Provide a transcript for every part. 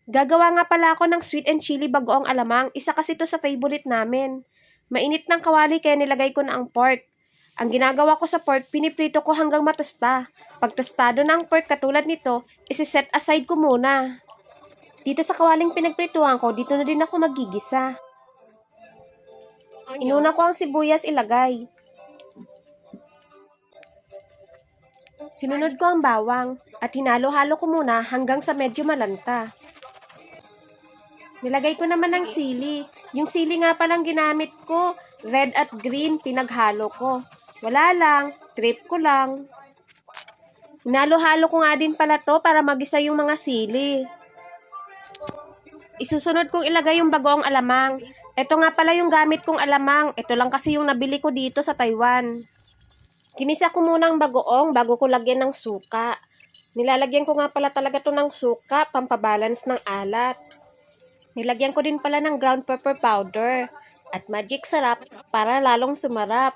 Gagawa nga pala ako ng sweet and chili bagoong alamang. Isa kasi to sa favorite namin. Mainit ng kawali kaya nilagay ko na ang pork. Ang ginagawa ko sa pork, piniprito ko hanggang matusta. Pag tostado na ang pork katulad nito, isi-set aside ko muna. Dito sa kawaling pinagprituhan ko, dito na din ako magigisa. Inuna ko ang sibuyas ilagay. Sinunod ko ang bawang at hinalo-halo ko muna hanggang sa medyo malanta. Nilagay ko naman ang sili. Yung sili nga palang ginamit ko, red at green, pinaghalo ko. Wala lang, trip ko lang. Hinalo-halo ko nga din pala to para magisa yung mga sili. Isusunod kong ilagay yung bagoong alamang. Ito nga pala yung gamit kong alamang. Ito lang kasi yung nabili ko dito sa Taiwan. Ginisa ko muna ang bagoong bago ko lagyan ng suka. Nilalagyan ko nga pala talaga to ng suka, pampabalance ng alat. Nilagyan ko din pala ng ground pepper powder at magic sarap para lalong sumarap.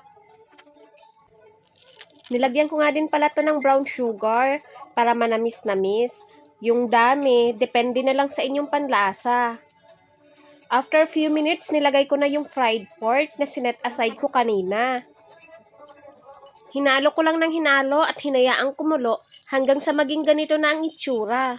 Nilagyan ko nga din pala to ng brown sugar para manamis-namis. Yung dami, depende na lang sa inyong panlasa. After few minutes, nilagay ko na yung fried pork na sinet aside ko kanina. Hinalo ko lang ng hinalo at hinayaan kumulo hanggang sa maging ganito na ang itsura.